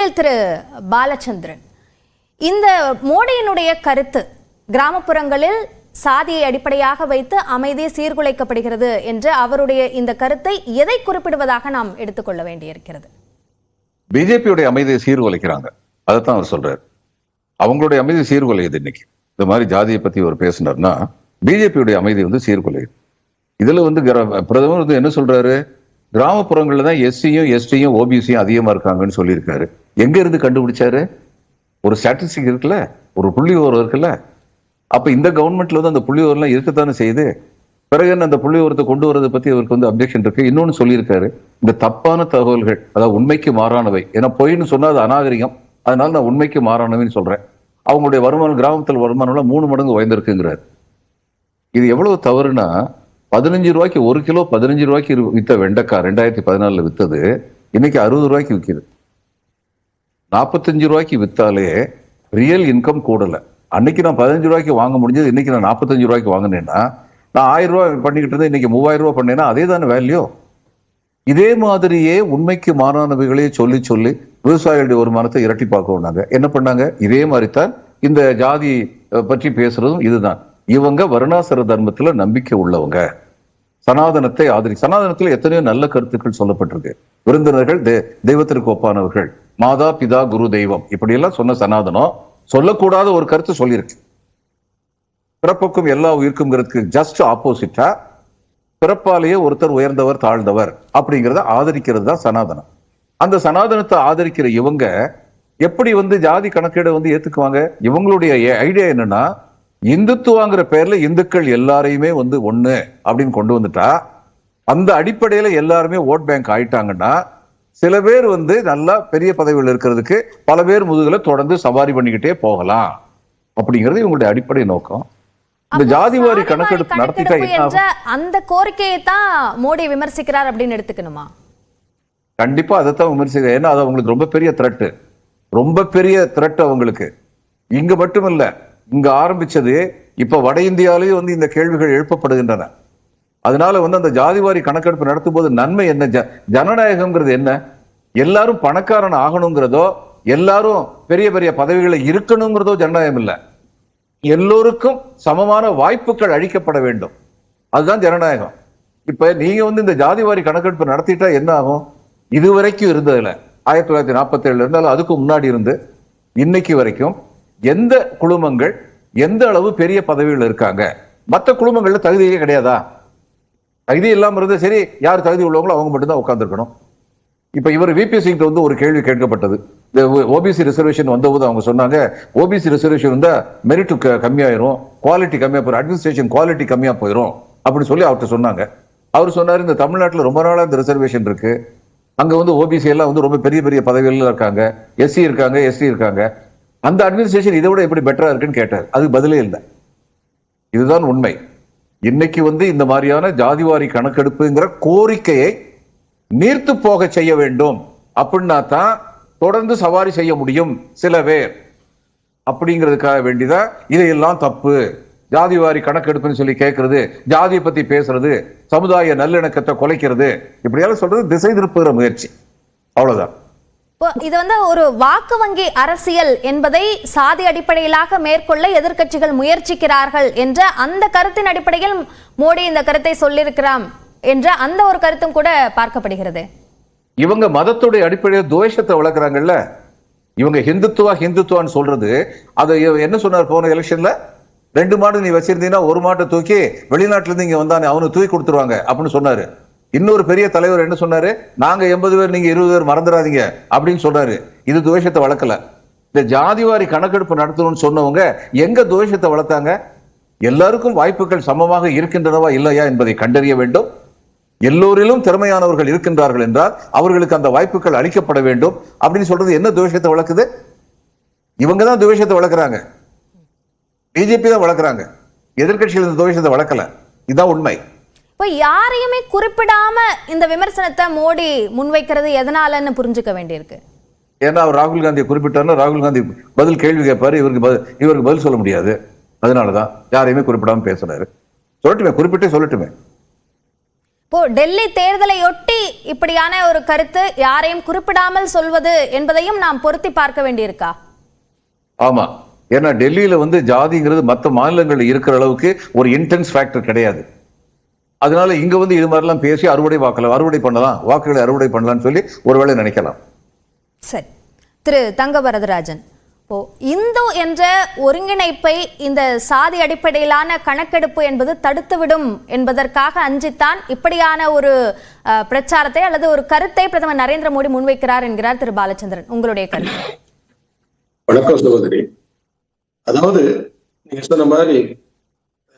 திரு பாலச்சந்திரன், இந்த மோடியினுடைய கருத்து கிராமப்புறங்களில் சாதியை அடிப்படையாக வைத்து அமைதி சீர்குலைக்கப்படுகிறது என்று அவருடைய இந்த கருத்தை எதை குறிப்பிடுவதாக நாம் எடுத்துக்கொள்ள வேண்டியிருக்கிறது? பிஜேபியுடைய அமைதியை சீர்குலைக்கிறாங்க, அதைத்தான் அவர் சொல்றாரு. அவங்களுடைய அமைதி சீர்குலையுது. இன்னைக்கு இந்த மாதிரி ஜாதியை பத்தி அவர் பேசினார்னா பிஜேபியுடைய அமைதி சீர்குலையுது. இதுல பிரதமர் என்ன சொல்றாரு, கிராமப்புறங்கள்ல தான் எஸ்சியும் எஸ்டியும் ஓபிசியும் அதிகமா இருக்காங்கன்னு சொல்லியிருக்காரு. எங்க இருந்து கண்டுபிடிச்சாரு? ஒரு ஸ்டாட்டிஸ்டிக் இருக்குல்ல, ஒரு புள்ளி விவரம் இருக்குல்ல. அப்ப இந்த கவர்மெண்ட்ல அந்த புள்ளி விவரம் இருக்கத்தானே செய்யுது. பிறகு அந்த புள்ளி விவரத்தை கொண்டு வரதை பத்தி அவருக்கு அப்ஜெக்ஷன் இருக்கு. இன்னொன்னு சொல்லியிருக்காரு, இந்த தப்பான தகவல்கள், அதாவது உண்மைக்கு மாறானவை. ஏன்னா பொய்ன்னு சொன்னா அது அநாகரிகம், அதனால நான் உண்மைக்கு மாறானவைன்னு சொல்றேன். அவங்களுடைய வருமானம், கிராமத்தில் வருமானம் 3 மடங்கு உயர்ந்திருக்குங்கிறார். இது எவ்வளவு தவறுனா, 15 ரூபாய்க்கு 1 கிலோ 15 ரூபாய்க்கு வித்த வெண்டைக்காய் 2014 வித்தது இன்னைக்கு 60 ரூபாய்க்கு விற்கிது. 45 ரூபாய்க்கு வித்தாலே ரியல் இன்கம் கூடல. அன்னைக்கு நான் 15 ரூபாய்க்கு வாங்க முடிஞ்சது, இன்னைக்கு நான் 45 ரூபாய்க்கு வாங்கினேன்னா, நான் 1000 ரூபாய் பண்ணிக்கிட்டு இருந்தேன், இன்னைக்கு 3000 ரூபாய் பண்ணேன்னா அதே தானே வேல்யூ. இதே மாதிரியே உண்மைக்கு மாறானவைகளே சொல்லி சொல்லி விவசாயிகளுடைய வருமானத்தை இரட்டி பார்க்க என்ன பண்ணாங்க. இதே மாதிரி தான் இந்த ஜாதி பற்றி பேசுறதும் இதுதான். இவங்க வருணாசிர தர்மத்துல நம்பிக்கை உள்ளவங்க, சனாதனத்தை சனாதனத்துல எத்தனையோ நல்ல கருத்துக்கள் சொல்லப்பட்டிருக்கு. விருந்தினர்கள் தெய்வத்திற்கு ஒப்பானவர்கள், மாதா பிதா குரு தெய்வம், இப்படி எல்லாம் சொன்ன சனாதனம் சொல்லக்கூடாத ஒரு கருத்து சொல்லியிருக்கு. பிறப்புக்கும் எல்லா உயிருக்கும்ங்கிறதுக்கு ஜஸ்ட் ஆப்போசிட்டா பிறப்பாலேயே ஒருத்தர் உயர்ந்தவர் தாழ்ந்தவர் அப்படிங்கிறத ஆதரிக்கிறது தான் சனாதனம். அந்த சனாதனத்தை ஆதரிக்கிற இவங்க எப்படி ஜாதி கணக்கீடை ஏத்துக்குவாங்க? இவங்களுடைய ஐடியா என்னன்னா, இந்துத்துவாங்கிற பேர்ல இந்துக்கள் எல்லாரையுமே ஒண்ணு அப்படின்னு கொண்டு வந்துட்டா, அந்த அடிப்படையில எல்லாருமே ஓட் பேங்க் ஆயிட்டாங்கன்னா, சில பேர் நல்லா பெரிய பதவிகள் இருக்கிறதுக்கு பல பேர் முதுகுல தொடர்ந்து சவாரி பண்ணிக்கிட்டே போகலாம் அப்படிங்கிறது இவங்களுடைய அடிப்படை நோக்கம். இந்த ஜாதிவாரி கணக்கெடுப்பு நடத்திட்டா என்ன, அந்த கோரிக்கையை தான் மோடி விமர்சிக்கிறார் அப்படின்னு எடுத்துக்கணுமா? கண்டிப்பா அதைத்தான் விமர்சிக்கிறார். ஏன்னா அது அவங்களுக்கு ரொம்ப பெரிய த்ரெட், ரொம்ப பெரிய த்ரெட் அவங்களுக்கு. இங்க மட்டுமல்ல, இங்க ஆரம்பிச்சது இப்ப வட இந்தியாவிலேயும் இந்த கேள்விகள் எழுப்பப்படுகின்றன. அதனால அந்த ஜாதிவாரி கணக்கெடுப்பு நடத்தும் போது நன்மை என்ன? ஜனநாயகம்ங்கிறது என்ன? எல்லாரும் பணக்காரன் ஆகணுங்கிறதோ, எல்லாரும் பெரிய பெரிய பதவிகளை இருக்கணுங்கிறதோ ஜனநாயகம் இல்ல. எல்லோருக்கும் சமமான வாய்ப்புகள் அளிக்கப்பட வேண்டும், அதுதான் ஜனநாயகம். இப்ப நீங்க இந்த ஜாதிவாரி கணக்கெடுப்பு நடத்திட்டா என்ன ஆகும்? இதுவரைக்கும் இருந்ததுல 1947 இருந்தாலும் அதுக்கு முன்னாடி இருந்து இன்னைக்கு வரைக்கும் எந்த குழுமங்கள் எந்த அளவு பெரிய பதவிகள் இருக்காங்க? மற்ற குழுமங்கள்ல தகுதியே கிடையாதா? தகுதி இல்லாம இருந்தா சரி, யார் தகுதி உள்ளவங்களோ அவங்க மட்டும்தான் உட்கார்ந்துருக்கணும். இப்ப இவர் விபி சிங் ஒரு கேள்வி கேட்கப்பட்டது. இந்த ஓபிசி ரிசர்வேஷன் வந்தபோது அவங்க சொன்னாங்க, ஓபிசி ரிசர்வேஷன் வந்தா மெரிட் கம்மியாயிரும், குவாலிட்டி கம்மியா போயிடும், அட்மினிஸ்ட்ரேஷன் குவாலிட்டி கம்மியா போயிடும் அப்படின்னு சொல்லி அவர்கிட்ட சொன்னாங்க. அவர் சொன்னாரு, இந்த தமிழ்நாட்டில் ரொம்ப நாளா இந்த ரிசர்வேஷன் இருக்கு, அங்க ஓபிசி எல்லாம் ரொம்ப பெரிய பெரிய பதவிகள்ல இருக்காங்க, எஸ்சி இருக்காங்க, எஸ்டி இருக்காங்க, அந்த அட்மினிஸ்ட்ரேஷன் இதை விட எப்படி பெட்டரா இருக்குன்னு கேட்டார். அது பதிலே இல்லை. இதுதான் உண்மை. இன்னைக்கு இந்த மாதிரியான ஜாதிவாரி கணக்கெடுப்புங்கிற கோரிக்கையை நீர்த்து போக செய்ய வேண்டும் அப்படின்னா தான் தொடர்ந்து சவாரி செய்ய முடியும் சில பேர். அப்படிங்கிறதுக்காக வேண்டிதான் இதையெல்லாம் தப்பு, ஜாதிவாரி கணக்கெடுப்புன்னு சொல்லி கேட்கறது, ஜாதியை பத்தி பேசுறது, சமுதாய நல்லிணக்கத்தை குலைக்கிறது, இப்படியெல்லாம் சொல்றது திசை திருப்புகிற முயற்சி, அவ்வளவுதான். இது ஒரு வாக்கு வங்கி அரசியல் என்பதை சாதி அடிப்படையிலாக மேற்கொள்ள எதிர்க்கட்சிகள் முயற்சிக்கிறார்கள் என்ற அந்த கருத்தின் அடிப்படையில் மோடி இந்த கருத்தை சொல்லியிருக்கிறார் என்ற அந்த ஒரு கருத்தும் கூட பார்க்கப்படுகிறது. இவங்க மதத்துடைய அடிப்படையில் துவேஷத்தை வளர்க்குறாங்கல்ல. இவங்க ஹிந்துத்துவான்னு சொல்றது, அதை என்ன சொன்னார் போன எலெக்ஷன்ல? 2 மாடு நீ வச்சிருந்தீங்கன்னா 1 மாட்டை தூக்கி வெளிநாட்டுல இருந்து இங்க வந்தானே அவனுக்கு தூக்கி கொடுத்துருவாங்க அப்படின்னு சொன்னாரு. இன்னொரு பெரிய தலைவர் என்ன சொன்னாரு, நாங்க 80 பேர் நீங்க 20 பேர் மறந்துடாதீங்க அப்படின்னு சொன்னாரு. இது துவேஷத்தை வளர்க்கல. இந்த ஜாதிவாரி கணக்கெடுப்பு நடத்தணும்னு சொன்னவங்க எங்க துவேஷத்தை வளர்த்தாங்க? எல்லாருக்கும் வாய்ப்புகள் சமமாக இருக்கின்றனவா இல்லையா என்பதை கண்டறிய வேண்டும். எல்லோரிலும் திறமையானவர்கள் இருக்கின்றார்கள் என்றால் அவர்களுக்கு அந்த வாய்ப்புகள் அளிக்கப்பட வேண்டும் அப்படின்னு சொல்றது என்ன துவேஷத்தை வளர்க்குது? இவங்க தான் துவேஷத்தை வளர்க்குறாங்க, பிஜேபி தான் வளர்க்குறாங்க, எதிர்கட்சிகள் இந்த துவேஷத்தை வளர்க்கல. இதுதான் உண்மை. இப்ப யாரையுமே குறிப்பிடாம இந்த விமர்சனத்தை மோடி முன்வைக்கிறது எதனாலன்னு புரிஞ்சுக்க வேண்டியிருக்கு. ஏன்னா அவர் ராகுல் காந்தியை குறிப்பிட்டாருன்னா ராகுல் காந்தி பதில் கேள்வி கேட்பாரு, இவருக்கு பதில் சொல்ல முடியாது. அதனாலதான் யாரையுமே குறிப்பிடாம பேசுறாரு. சொல்லட்டுமே, குறிப்பிட்டே சொல்லட்டுமே. இப்போ டெல்லி தேர்தலையொட்டி இப்படியான ஒரு கருத்து யாரையும் குறிப்பிடாமல் சொல்வது என்பதையும் நாம் பொருத்தி பார்க்க வேண்டியிருக்கா? ஆமா, ஏன்னா டெல்லியில வந்து ஜாதிங்கிறது மற்ற மாநிலங்கள் இருக்கிற அளவுக்கு ஒரு இன்டென்ஸ் ஃபேக்டர் கிடையாது. அதனால இங்க வந்து இது மாதிரிலாம் பேசி அறுவடை பண்ணலாம், வாக்குகளை அறுவடை பண்ணலாம்னு சொல்லி ஒருவேளை நினைக்கலாம். சரி, திரு தங்க வரதராஜன், இந்து என்ற ஒருங்கிணைப்பை இந்த சாதி அடிப்படையிலான கணக்கெடுப்பு என்பது தடுத்துவிடும் என்பதற்காக அஞ்சித்தான் இப்படியான ஒரு பிரச்சாரத்தை அல்லது ஒரு கருத்தை பிரதமர் நரேந்திர மோடி முன்வைக்கிறார் என்கிறார் திரு பாலச்சந்திரன். உங்களுடைய கருத்து? வணக்கம் சகோதரி. அதாவது நீங்க சொன்ன மாதிரி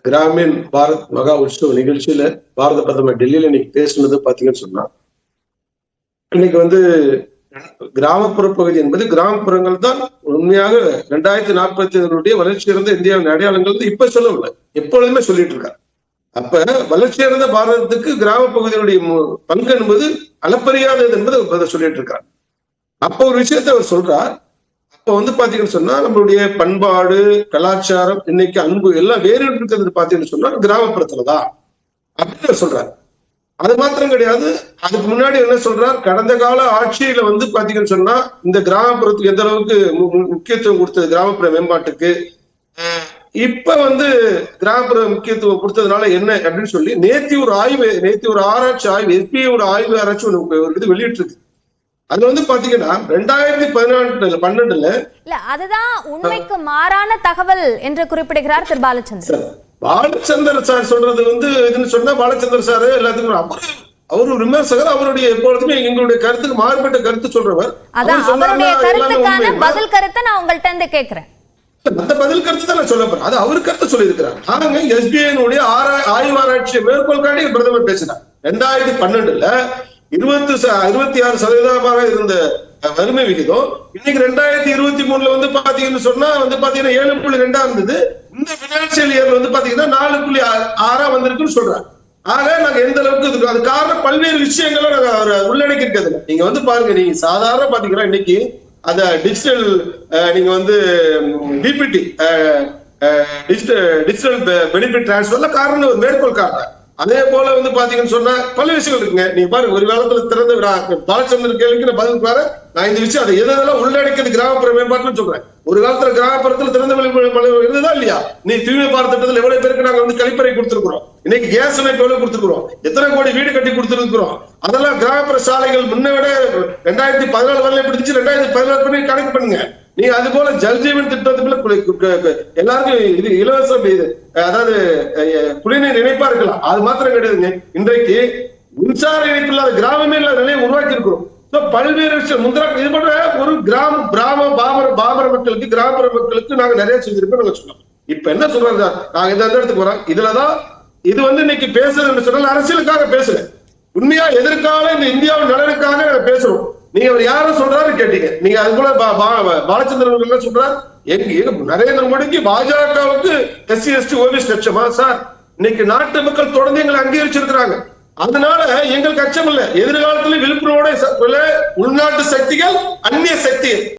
கிராமின் பாரத் மகா உற்சவ நிகழ்ச்சியில பாரத பிரதமர் டெல்லியில இன்னைக்கு பேசுனது பாத்தீங்கன்னு சொன்னா, இன்னைக்கு வந்து கிராமப்புற பகுதி என்பது கிராமப்புறங்கள் தான் உண்மையாக 2045 வளர்ச்சியடைந்த இந்தியாவின் அடையாளங்கள் இப்ப சொல்லவில்லை, எப்பொழுதுமே சொல்லிட்டு இருக்காரு. அப்ப வளர்ச்சியடைந்த பாரதத்துக்கு கிராம பகுதியினுடைய பங்கு என்பது அளப்பரியாதது என்பது சொல்லிட்டு இருக்காரு. அப்ப ஒரு விஷயத்த அவர் சொல்றார். அப்ப வந்து பாத்தீங்கன்னு சொன்னா நம்மளுடைய பண்பாடு, கலாச்சாரம், இன்னைக்கு அன்பு எல்லாம் வேறு இருக்கிறது பாத்தீங்கன்னு சொன்னா கிராமப்புறத்துலதான் அப்படின்னு சொல்றாரு. அது மாத்திரம் கிடையாது, அதுக்கு முன்னாடி என்ன சொல்றார், கடந்த கால ஆட்சியில வந்து பாத்தீங்கன்னு சொன்னா இந்த கிராமப்புறத்துக்கு எந்த அளவுக்கு முக்கியத்துவம் கொடுத்தது கிராமப்புற மேம்பாட்டுக்கு, இப்ப வந்து கிராமப்புற முக்கியத்துவம் கொடுத்ததுனால என்ன அப்படின்னு சொல்லி நேத்தி ஒரு ஆராய்ச்சி ஆய்வு, எஸ்பிஐ ஒரு ஆராய்ச்சி இது வெளியிட்டு இருக்கு. அது வந்து பாத்தீங்கன்னா 2012 இல்ல, அதுதான் உண்மைக்கு மாறான தகவல் என்று குறிப்பிடுகிறார் திரு பாலச்சந்திரன். பாலச்சந்திரன் சார் சொல்றது வந்து இதுன்னு சொன்னா, பாலச்சந்திரன் சார் எல்லாத்துக்கும் அவரு ஒரு விமர்சகர், அவருடைய எப்பொழுதுமே எங்களுடைய கருத்துக்கு மாறுபட்ட கருத்து சொல்றவர். அதான் அவருடைய கருத்துக்கான பதில் கருத்தை நான் உங்கள்ட்ட இருந்து கேட்கிறேன். மத்த பதில் கருத்து தான் நான் சொல்ல போறேன், அது அவரு கருத்து சொல்லியிருக்கிறார். நாங்க எஸ்பிஐனுடைய ஆய்வாராய்ச்சியை மேற்கோள் காட்டி பிரதமர் பேசினார். 2012 26% இருந்த வறுமை விகிதம் இன்னைக்கு 2023 வந்து பாத்தீங்கன்னு சொன்னா வந்து பாத்தீங்கன்னா 7.2 இருந்தது. இந்த பினான்சியல் இயர்ல வந்து பாத்தீங்கன்னா 4.6 வந்திருக்குன்னு சொல்றாங்க. ஆக நாங்க எந்த அளவுக்கு இருக்கோம், அது காரணம் பல்வேறு விஷயங்களை நாங்க உள்ளடக்கி இருக்கிறது. நீங்க வந்து பாருங்க, நீங்க சாதாரண பாத்தீங்கன்னா இன்னைக்கு அந்த டிஜிட்டல் நீங்க வந்து டிபிடி டிஜிட்டல் பெனிஃபிட் டிரான்ஸ்பர்ல காரணம் ஒரு மேற்கோள் காரணம். அதே போல வந்து பாத்தீங்கன்னு சொன்னா பல விஷயங்கள் இருக்குங்க. நீங்க பாருங்க, ஒரு காலத்துல திறந்த பாலச்சந்திரன் கேள்விக்கு நான் பதில் பாரு, நான் இந்த விஷயம் அதை எதெல்லாம் உள்ளடக்கியது கிராமப்புற மேம்பாட்டுன்னு சொல்றேன். ஒரு காலத்துல கிராமப்புறத்துல திறந்த வெளி இருந்ததா இல்லையா? நீ தூய்மை பாரத திட்டத்தில் எவ்வளவு பேருக்கு நாங்க வந்து கழிப்பறை கொடுத்திருக்கிறோம், இன்னைக்கு கேஸ் அமைப்பு எவ்வளவு கொடுத்துருக்கிறோம், எத்தனை கோடி வீடு கட்டி கொடுத்திருக்கிறோம். அதெல்லாம் கிராமப்புற சாலைகள் முன்ன விட 2014 வரல பிடிச்சு 2016 பண்ணி கணக்கு பண்ணுங்க. நீங்க அது போல ஜல்ஜீவன் திட்டத்துக்குள்ள எல்லாருக்கும் இது இலவசம், இது அதாவது குடிநீர் இணைப்பா இருக்கலாம், அது மாத்திரம் கிடையாதுங்க. இன்றைக்கு மின்சார இணைப்பு இல்லாத கிராமமே இல்லாத நிலையை உருவாக்கி இருக்கிறோம். பல்வேறு விஷயம் இது போன்ற ஒரு பாமர மக்களுக்கு, கிராமப்புற மக்களுக்கு நாங்க நிறைய செஞ்சிருக்கோம் நாங்க சொன்னோம். இப்ப என்ன சொல்றாங்க, நாங்க இந்த இடத்துக்கு போறோம், இதுலதான் இது வந்து இன்னைக்கு பேசுறது சொன்னால அரசியலுக்காக பேசுறேன், உண்மையா எதற்காக இந்த இந்தியாவின் நலனுக்காக பேசுறோம். நீங்க அவர் யாரும் சொல்றாரு கேட்டீங்க, நீங்க அது போல பாலச்சந்திரன் என்ன சொல்றாரு, நரேந்திர மோடிக்கு பாஜகவுக்கு SC ST OBC லட்சமா சார்? இன்னைக்கு நாட்டு மக்கள் தொடர்ந்து எங்களை அங்கீகரிச்சிருக்கிறாங்க. அதனால எங்களுக்கு அச்சம் இல்லை. எதிர்காலத்துல விழுப்புணர்வோட உள்நாட்டு சக்திகள், அந்நிய சக்திகள்